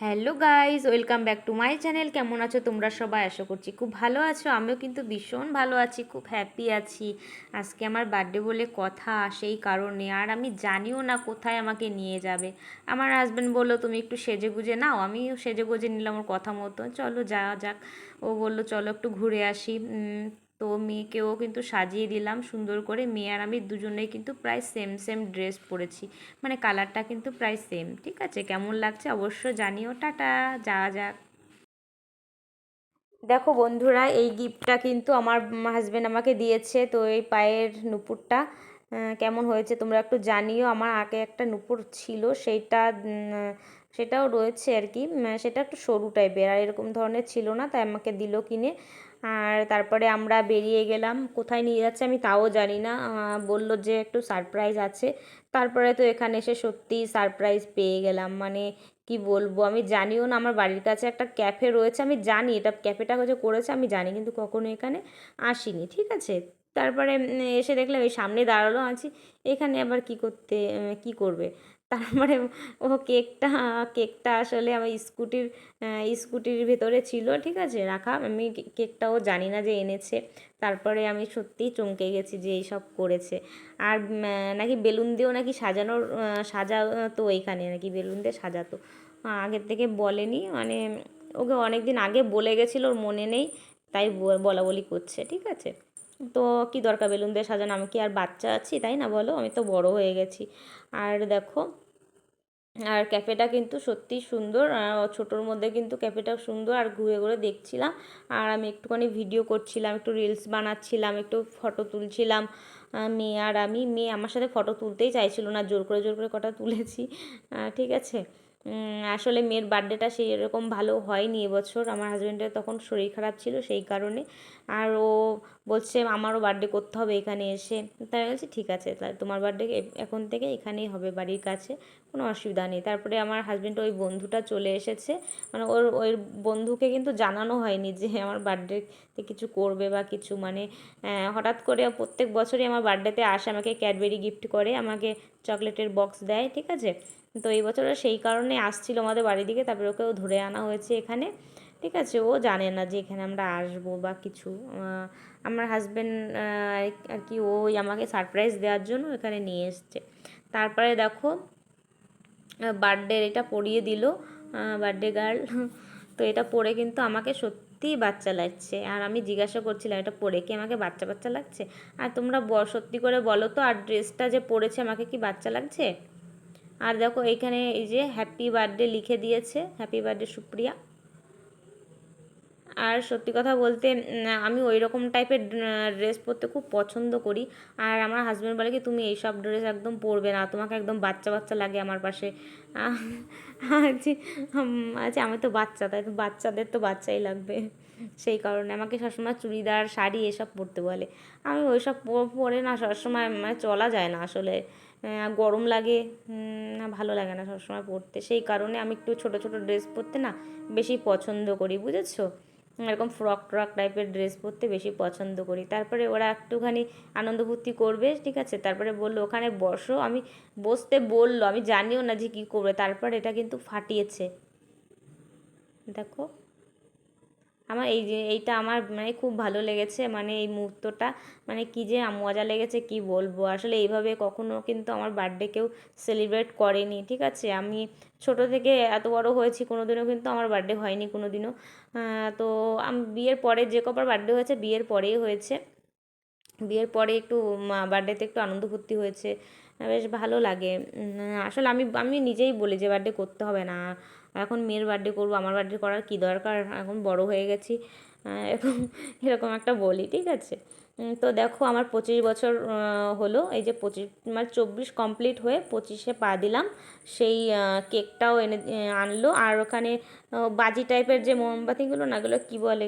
Hello guys, welcome back to my channel. কেমন আছো তোমরা সবাই? আশা করছি খুব ভালো আছো। আমিও কিন্তু ভীষণ ভালো আছি, খুব হ্যাপি আছি। আজকে আমার বার্থডে বলে কথা, সেই কারণে। আর আমি জানিও না কোথায় আমাকে নিয়ে যাবে। আমার হাজব্যান্ড বললো তুমি একটু সেজে গুজে নাও, আমিও সেজে গুজে নিলাম ওর কথা মতো। চলো যাওয়া যাক। ও বললো চলো একটু ঘুরে আসি। তো মেয়েকেও কিন্তু সাজিয়ে দিলাম সুন্দর করে। মেয়ে আর আমি দুজনেই কিন্তু প্রায় সেম সেম ড্রেস পরেছি, মানে কালারটা কিন্তু প্রায় সেম। ঠিক আছে, কেমন লাগছে অবশ্য জানিও। টাটা, যাওয়া যাক। দেখো বন্ধুরা, এই গিফটটা কিন্তু আমার হাজব্যান্ড আমাকে দিয়েছে। তো এই পায়ের নুপুরটা কেমন হয়েছে তোমরা একটু জানিও। আমার আগে একটা নুপুর ছিল, সেটাও রয়েছে আর কি। সেটা একটু সরু টাইপের, আর এরকম ধরনের ছিল না, তাই আমাকে দিল কিনে। আর তারপরে আমরা বেরিয়ে গেলাম। কোথায় নিয়ে যাচ্ছে আমি তাও জানি না। বলল যে একটু সারপ্রাইজ আছে। তারপরে তো এখানে এসে সত্যিই সারপ্রাইজ পেয়ে গেলাম। মানে কি বলবো, আমি জানিও না। আমার বাড়ির কাছে একটা ক্যাফে রয়েছে, আমি জানি এটা ক্যাফেটা যে করেছে আমি জানি, কিন্তু কখনো এখানে আসিনি। ঠিক আছে, তারপরে এসে দেখলাম এই সামনে দাঁড়ালো আছি। এখানে আবার কি করতে, কি করবে। তারপরে ও কেকটা আসলে আমার স্কুটির ভেতরে ছিল, ঠিক আছে, রাখা। আমি কেকটাও জানি না যে এনেছে। তারপরে আমি সত্যিই চমকে গেছি যে এইসব করেছে। আর নাকি বেলুন দিয়েও নাকি সাজাতো, এইখানে নাকি বেলুন দিয়ে সাজাতো। আগের থেকে বলেনি, মানে ওকে অনেক দিন আগে বলে গেছিলো, ওর মনে নেই, তাই বলা বলি করছে। ঠিক আছে, তো কি দরকার বেলুন দিয়ে সাজানো? আমি কি আর বাচ্চা আছি, তাই না বলো? আমি তো বড় হয়ে গেছি। আর দেখো, আর ক্যাফেটা কিন্তু সত্যিই সুন্দর। ছোটোর মধ্যে কিন্তু ক্যাফেটা সুন্দর। আর ঘুরে ঘুরে দেখছিলাম, আর আমি একটুখানি ভিডিও করছিলাম, একটু রিলস বানাচ্ছিলাম, একটু ফটো তুলছিলাম। মেয়ে আমার সাথে ফটো তুলতেই চাইছিল না, জোর করে জোর করে কটা তুলেছি। ঠিক আছে। আসলে মেয়ের বার্থডেটা সেই এরকম ভালো হয়নি এবছর। আমার হাজব্যান্ডের তখন শরীর খারাপ ছিল, সেই কারণে। আর ও বলছে আমারও বার্থডে করতে হবে এখানে এসে। তাই বলছি ঠিক আছে, তাহলে তোমার বার্থডে এখন থেকে এখানেই হবে, বাড়ির কাছে, কোনো অসুবিধা নেই। তারপরে আমার হাজব্যান্ড ওই বন্ধুটা চলে এসেছে। মানে ওই বন্ধুকে কিন্তু জানানো হয়নি যে আমার বার্থডেতে কিছু করবে বা কিছু, মানে হঠাৎ করে প্রত্যেক বছরই আমার বার্থডেতে আসে, আমাকে ক্যাডবেরি গিফট করে, আমাকে চকলেটের বক্স দেয়। ঠিক আছে, তো এই বছরও সেই কারণে আসছিল আমাদের বাড়ির দিকে। তারপরে ওকেও ধরে আনা হয়েছে এখানে। ঠিক আছে, ও জানে না যে এখানে আমরা আসবো বা কিছু। আমার হাজব্যান্ড আর কি ওই আমাকে সারপ্রাইজ দেওয়ার জন্য এখানে নিয়ে এসছে। তারপরে দেখো, বার্থডে এটা পরিয়ে দিল, বার্থডে গার্ল। তো এটা পরে কিন্তু আমাকে সত্যিই বাচ্চা লাগছে। আর আমি জিজ্ঞাসা করছিলাম এটা পরে কি আমাকে বাচ্চা বাচ্চা লাগছে? আর তোমরা সত্যি করে বলো তো, আর ড্রেসটা যে পরেছে আমাকে কি বাচ্চা লাগছে? আর দেখো এইখানে এই যে হ্যাপি বার্থডে লিখে দিয়েছে, হ্যাপি বার্থডে সুপ্রিয়া। আর সত্যি কথা বলতে আমি ওই রকম টাইপের ড্রেস পরতে খুব পছন্দ করি। আর আমার হাজব্যান্ড বলে কি তুমি এইসব ড্রেস একদম পরবে না, তোমাকে একদম বাচ্চা বাচ্চা লাগে আমার পাশে। আছি আচ্ছা, আমি তো বাচ্চা, তাই তো বাচ্চাদের তো বাচ্চাই লাগবে। সেই কারণে আমাকে সবসময় চুড়িদার শাড়ি এসব পরতে বলে। আমি ওইসব পরে না সবসময়, মানে চলা যায় না আসলে। গরম লাগে, না ভালো লাগে না সবসময় পরতে। সেই কারণে আমি একটু ছোটো ছোটো ড্রেস পরতে না বেশি পছন্দ করি, বুঝেছো? এরকম ফ্রক ট্রক টাইপের ড্রেস পরতে বেশি পছন্দ করি। তারপরে ওরা একটুখানি আনন্দ ফুর্তি করবে, ঠিক আছে, তারপরে বললো ওখানে বসো। আমি বসতে বললো, আমি জানিও না যে কী করবে। তারপর এটা কিন্তু ফাটিয়েছে, দেখো। আমার এইটা আমার মানে খুব ভালো লেগেছে, মানে এই মুহূর্তটা, মানে কি যে মজা লেগেছে কি বলবো। আসলে এইভাবে কখনো কিন্তু আমার বার্থডে কেউ সেলিব্রেট করেনি। ঠিক আছে, আমি ছোট থেকে এত বড় হয়েছি, কোনো দিনও কিন্তু আমার বার্থডে হয়নি কোনো দিনও। তো আমি বিয়ের পরে যে কবার বার্থডে হয়েছে বিয়ের পরেই হয়েছে। বিয়ের পরে একটু বার্থডেতে একটু আনন্দ ফুর্তি হয়েছে, বেশ ভালো লাগে। আসলে আমি আমি নিজেই বলি যে বার্থডে করতে হবে না, এখন মেয়ের বার্থডে করবো, আমার বার্থডে করার কী দরকার, এখন বড় হয়ে গেছি, এরকম এরকম একটা বলি। ঠিক আছে, তো দেখো আমার 25 বছর হলো। এই যে 25 মানে 24 কমপ্লিট হয়ে 25-এ পা দিলাম। সেই কেকটাও এনে আনলো। আর ওখানে বাজি টাইপের যে মোমবাতিগুলো না, ওগুলো কী বলে,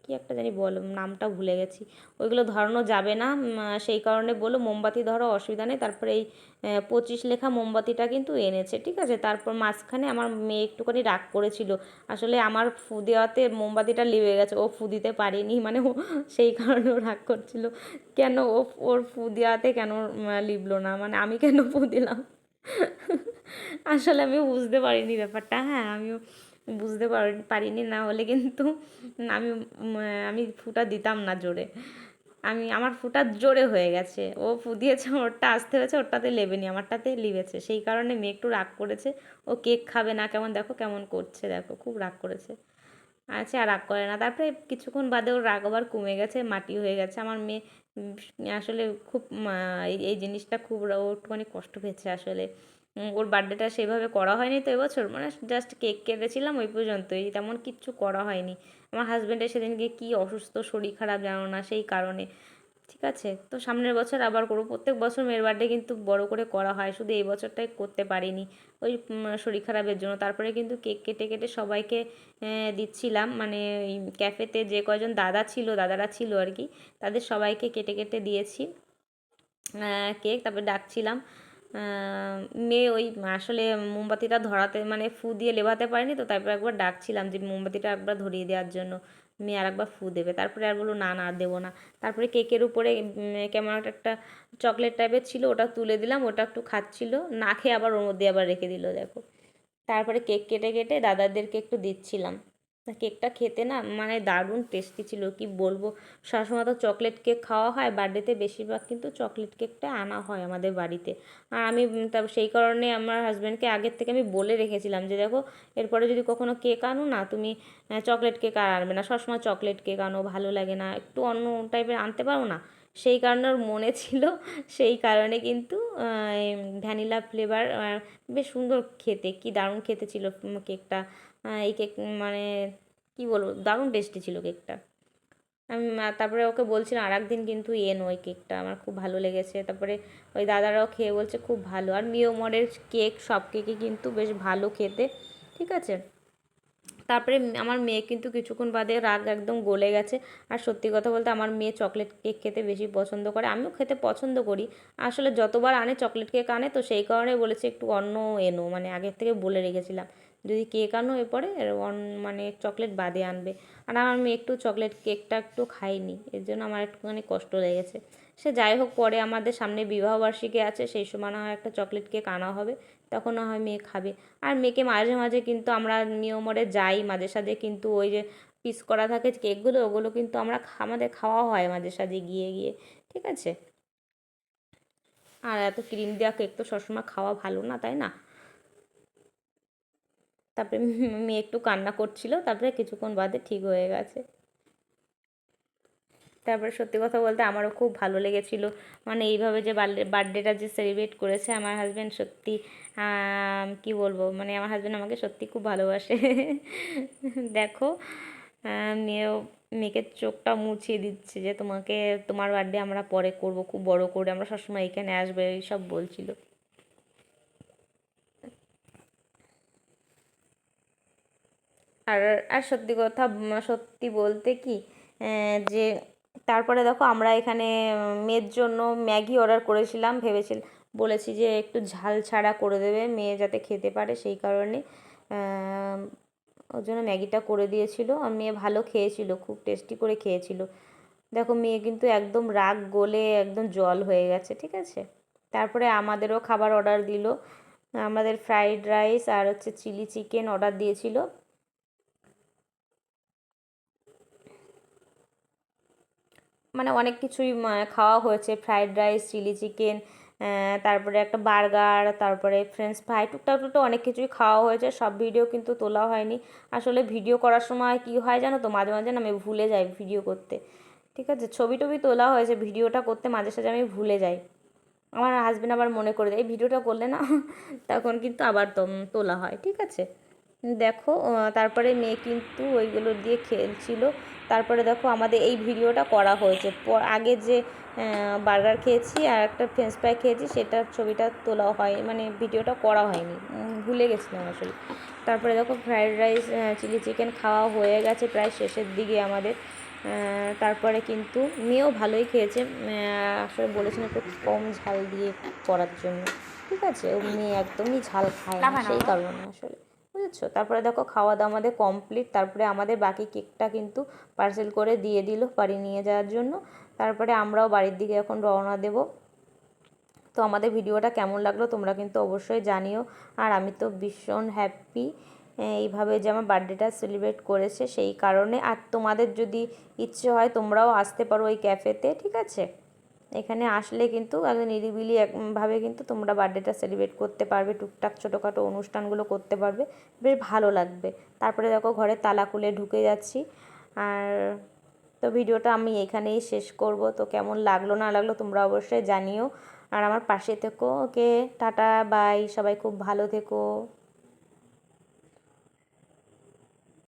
কি একটা জানি বলো, নামটা ভুলে গেছি। ওইগুলো ধরানো যাবে না, সেই কারণে বললো মোমবাতি ধরো অসুবিধা নেই। তারপরে এই 25 লেখা মোমবাতিটা কিন্তু এনেছে। ঠিক আছে, তারপর মাঝখানে আমার মেয়ে একটুখানি রাগ করেছিল। আসলে আমার ফু দেওয়াতে মোমবাতিটা লিভে গেছে, ও ফু দিতে পারেনি, মানে ও সেই কারণে ও রাগ করছিল। কেন ওর ফু দেওয়াতে কেন লিভলো না, মানে আমি কেন ফু দিলাম। আসলে আমিও বুঝতে পারিনি ব্যাপারটা, হ্যাঁ আমিও বুঝতে পারিনি, না হলে কিন্তু আমি আমি ফুটা দিতাম না জোরে। আমার ফুটা জোরে হয়ে গেছে, ও ফু দিয়েছে, ওরটা আসতে হয়েছে, ওরটাতে লেবেনি, আমারটাতে লিবেছে, সেই কারণে মেয়ে একটু রাগ করেছে। ও কেক খাবে না, কেমন দেখো কেমন করছে, দেখো খুব রাগ করেছে। আচ্ছা, আর রাগ করে না, তারপরে কিছুক্ষণ বাদে ওর রাগ আবার কমে গেছে, মাটি হয়ে গেছে। আমার মেয়ে আসলে খুব এই জিনিসটা খুব ও একটুখানি কষ্ট পেয়েছে আসলে। ওর বার্থডেটা সেভাবে করা হয়নি তো এবছর, মানে জাস্ট কেক কেটেছিলাম ওই পর্যন্তই, তেমন কিচ্ছু করা হয়নি। আমার হাজব্যান্ডের সেদিনকে কী অসুস্থ, শরীর খারাপ জানো না, সেই কারণে। ঠিক আছে, তো সামনের বছর আবার করবো। প্রত্যেক বছর মেয়ের বার্থডে কিন্তু বড় করে করা হয়, শুধু এই বছরটাই করতে পারিনি ওই শরীর খারাপের জন্য। তারপরে কিন্তু কেক কেটে কেটে সবাইকে দিচ্ছিলাম, মানে ওই ক্যাফেতে যে কয়জন দাদারা ছিল আর কি, তাদের সবাইকে কেটে কেটে দিয়েছি কেক, তারপরে ডাকছিলাম। মেয়ে ওই আসলে মোমবাতিটা ধরাতে, মানে ফু দিয়ে লেভাতে পারেনি তো, তারপর একবার ডাকছিলাম যে মোমবাতিটা একবার ধরিয়ে দেওয়ার জন্য, মেয়ে আর একবার ফু দেবে। তারপরে আর বললো না না আর দেবো না। তারপরে কেকের উপরে কেমন একটা চকলেট টাইপের ছিল, ওটা তুলে দিলাম, ওটা একটু খাচ্ছিল, না খেয়ে আবার ওর মধ্যে আবার রেখে দিল দেখো। তারপরে কেক কেটে কেটে দাদাদেরকে একটু দিচ্ছিলাম। কেকটা খেতে না মানে দারুণ টেস্টি ছিল, কি বলবো। সবসময় তো চকলেট কেক খাওয়া হয় বার্থডেতে, বেশিরভাগ কিন্তু চকলেট কেকটা আনা হয় আমাদের বাড়িতে। আর আমি তার সেই কারণে আমার হাজব্যান্ডকে আগের থেকে আমি বলে রেখেছিলাম যে দেখো, এরপরে যদি কখনো কেক আনো না তুমি, চকলেট কেক আর আনবে না, সবসময় চকলেট কেক আনো, ভালো লাগে না, একটু অন্য টাইপের আনতে পারো না। সেই কারণে ওর মনে ছিল, সেই কারণে কিন্তু ভ্যানিলা ফ্লেভার, বেশ সুন্দর খেতে, কি দারুণ খেতে ছিল কেকটা। এই কেক মানে কি বলবো, দারুণ টেস্টি ছিল কেকটা। আমি তারপরে ওকে বলছিলাম আর একদিন কিন্তু এনো ওই কেকটা, আমার খুব ভালো লেগেছে। তারপরে ওই দাদারাও খেয়ে বলছে খুব ভালো। আর মিওমরের কেক সব কেকই কিন্তু বেশ ভালো খেতে, ঠিক আছে। তারপরে আমার মেয়ে কিন্তু কিছুক্ষণ বাদে রাগ একদম গলে গেছে। আর সত্যি কথা বলতে আমার মেয়ে চকলেট কেক খেতে বেশি পছন্দ করে, আমিও খেতে পছন্দ করি। আসলে যতবার আনে চকলেট কেক আনে, তো সেই কারণে বলেছে একটু অন্য এনো, মানে আগের থেকে বলে রেখেছিলাম যদি কেক আনো এরপরে মানে চকলেট বাদে আনবে। আর আমার মেয়ে একটু চকলেট কেকটা একটু খায়নি, এর জন্য আমার একটুখানি কষ্ট লেগেছে। সে যাই হোক, পরে আমাদের সামনে বিবাহবার্ষিকী আছে, সেই সময় না হয় একটা চকলেট কেক আনা হবে, তখন না হয় মেয়ে খাবে। আর মেয়েকে মাঝে মাঝে কিন্তু আমরা নিয়মরে যাই মাঝে সাঝে, কিন্তু ওই যে পিস করা থাকে কেকগুলো, ওগুলো কিন্তু আমাদের খাওয়া হয় মাঝে সাঝে গিয়ে গিয়ে, ঠিক আছে। আর এত ক্রিম দেওয়া কেক তো সবসময় খাওয়া ভালো না, তাই না। তারপরে মেয়ে একটু কান্না করছিল, তারপরে কিছুক্ষণ বাদে ঠিক হয়ে গেছে। তারপরে সত্যি কথা বলতে আমারও খুব ভালো লেগেছিলো, মানে এইভাবে যে বার্থডেটা যে সেলিব্রেট করেছে আমার হাজব্যান্ড, সত্যি কি বলবো, মানে আমার হাজব্যান্ড আমাকে সত্যি খুব ভালোবাসে। দেখো, মেয়েকে চোখটা মুছিয়ে দিচ্ছে যে তোমাকে, তোমার বার্থডে আমরা পরে করব খুব বড় করে, আমরা সবসময় এখানে আসবে, এইসব বলছিল। আর আর সত্যি কথা, সত্যি বলতে কি, যে তারপরে দেখো আমরা এখানে মেয়ের জন্য ম্যাগি অর্ডার করেছিলাম, বলেছি যে একটু ঝাল ছাড়া করে দেবে মেয়ে যাতে খেতে পারে, সেই কারণে ওর জন্য ম্যাগিটা করে দিয়েছিল। আর মেয়ে ভালো খেয়েছিল, খুব টেস্টি করে খেয়েছিল। দেখো মেয়ে কিন্তু একদম রাগ গলে একদম জল হয়ে গেছে, ঠিক আছে। তারপরে আমাদেরও খাবার অর্ডার দিল, আমাদের ফ্রাইড রাইস আর হচ্ছে চিলি চিকেন অর্ডার দিয়েছিল। মানে অনেক কিছুই খাওয়া হয়েছে, ফ্রাইড রাইস, চিলি চিকেন, তারপরে একটা বার্গার, তারপরে ফ্রেঞ্চ ফ্রাই, টুকটাক টুকটাক অনেক কিছুই খাওয়া হয়েছে। সব ভিডিও কিন্তু তোলা হয়নি। আসলে ভিডিও করার সময় কি হয় জানো তো, মাঝে মাঝে না আমি ভুলে যাই ভিডিও করতে, ঠিক আছে। ছবি টবি তোলা হয়েছে, ভিডিওটা করতে মাঝে সাঝে আমি ভুলে যাই। আমার হাজবেন্ড আবার মনে করে দেয় এই ভিডিওটা করলে না, তখন কিন্তু আবার তোলা হয়, ঠিক আছে। দেখো তারপরে মেয়ে কিন্তু ওইগুলো দিয়ে খেলছিল। তারপরে দেখো আমাদের এই ভিডিওটা করা হয়েছে, আগে যে বার্গার খেয়েছি আর একটা ফ্রেঞ্চ ফ্রাই খেয়েছি, সেটার ছবিটা তোলা হয়, মানে ভিডিওটা করা হয়নি, ভুলে গেছিলাম আসলে। তারপরে দেখো ফ্রাইড রাইস, চিলি চিকেন খাওয়া হয়ে গেছে প্রায় শেষের দিকে আমাদের। তারপরে কিন্তু মেয়েও ভালোই খেয়েছে, আসলে বলেছিলাম একটু কম ঝাল দিয়ে করার জন্য, ঠিক আছে। ও মেয়ে একদমই ঝাল খায় না, সেই কারণে আসলে, বুঝেছো। তারপরে দেখো খাওয়া দাওয়া আমাদের কমপ্লিট, তারপরে আমাদের বাকি কেকটা কিন্তু পার্সেল করে দিয়ে দিল বাড়ি নিয়ে যাওয়ার জন্য। তারপরে আমরাও বাড়ির দিকে এখন রওনা দেব। তো আমাদের ভিডিওটা কেমন লাগলো তোমরা কিন্তু অবশ্যই জানিও। আর আমি তো ভীষণ হ্যাপি এইভাবে যে আমার বার্থডেটা সেলিব্রেট করেছে সেই কারণে। আর তোমাদের যদি ইচ্ছে হয় তোমরাও আসতে পারো ওই ক্যাফেতে, ঠিক আছে? এখানে আসলে কিন্তু একদম নিরিবিলি ভাবে কিন্তু তোমরা বার্থডেটা সেলিব্রেট করতে পারবে, টুকটাক ছোটোখাটো অনুষ্ঠানগুলো করতে পারবে, বেশ ভালো লাগবে। তারপরে দেখো ঘরে তালা খুলে ঢুকে যাচ্ছি। আর তো ভিডিওটা আমি এখানেই শেষ করব। তো কেমন লাগলো না লাগলো তোমরা অবশ্যই জানিও। আর আমার পাশে থেকো। ওকে, টাটা বাই, সবাই খুব ভালো থেকো।